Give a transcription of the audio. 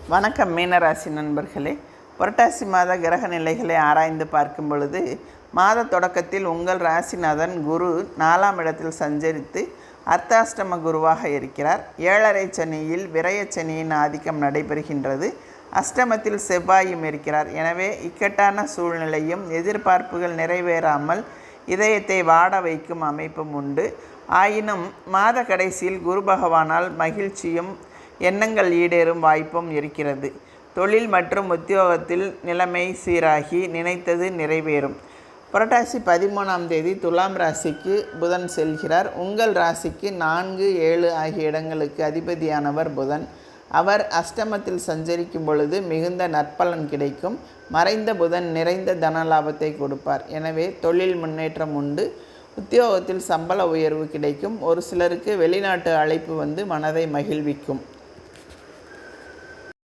வணக்கம் மீனராசி நண்பர்களே. புரட்டாசி மாத கிரக நிலைகளை ஆராய்ந்து பார்க்கும் பொழுது மாத தொடக்கத்தில் உங்கள் ராசிநாதன் குரு 4ஆம் இடத்தில் சஞ்சரித்து அர்த்தாஷ்டம குருவாக இருக்கிறார். 7.5 சனியில் விரயச்சனியின் ஆதிக்கம் நடைபெறுகின்றது. அஷ்டமத்தில் செவ்வாயும் இருக்கிறார். எனவே இக்கட்டான சூழ்நிலையும் எதிர்பார்ப்புகள் நிறைவேறாமல் இதயத்தை வாட வைக்கும் அமைப்பும் உண்டு. ஆயினும் மாத கடைசியில் குரு பகவானால் மகிழ்ச்சியும் எண்ணங்கள் ஈடேறும் வாய்ப்பும் இருக்கிறது. தொழில் மற்றும் உத்தியோகத்தில் நிலைமை சீராகி நினைத்தது நிறைவேறும். புரட்டாசி 13ஆம் தேதி துலாம் ராசிக்கு புதன் செல்கிறார். உங்கள் ராசிக்கு 4, 7 ஆகிய இடங்களுக்கு அதிபதியானவர் புதன். அவர் அஷ்டமத்தில் சஞ்சரிக்கும் பொழுது மிகுந்த நற்பலன் கிடைக்கும். மறைந்த புதன் நிறைந்த தன லாபத்தை கொடுப்பார். எனவே தொழில் முன்னேற்றம் உண்டு. உத்தியோகத்தில் சம்பள உயர்வு கிடைக்கும். ஒரு சிலருக்கு வெளிநாட்டு அழைப்பு வந்து மனதை மகிழ்விக்கும்.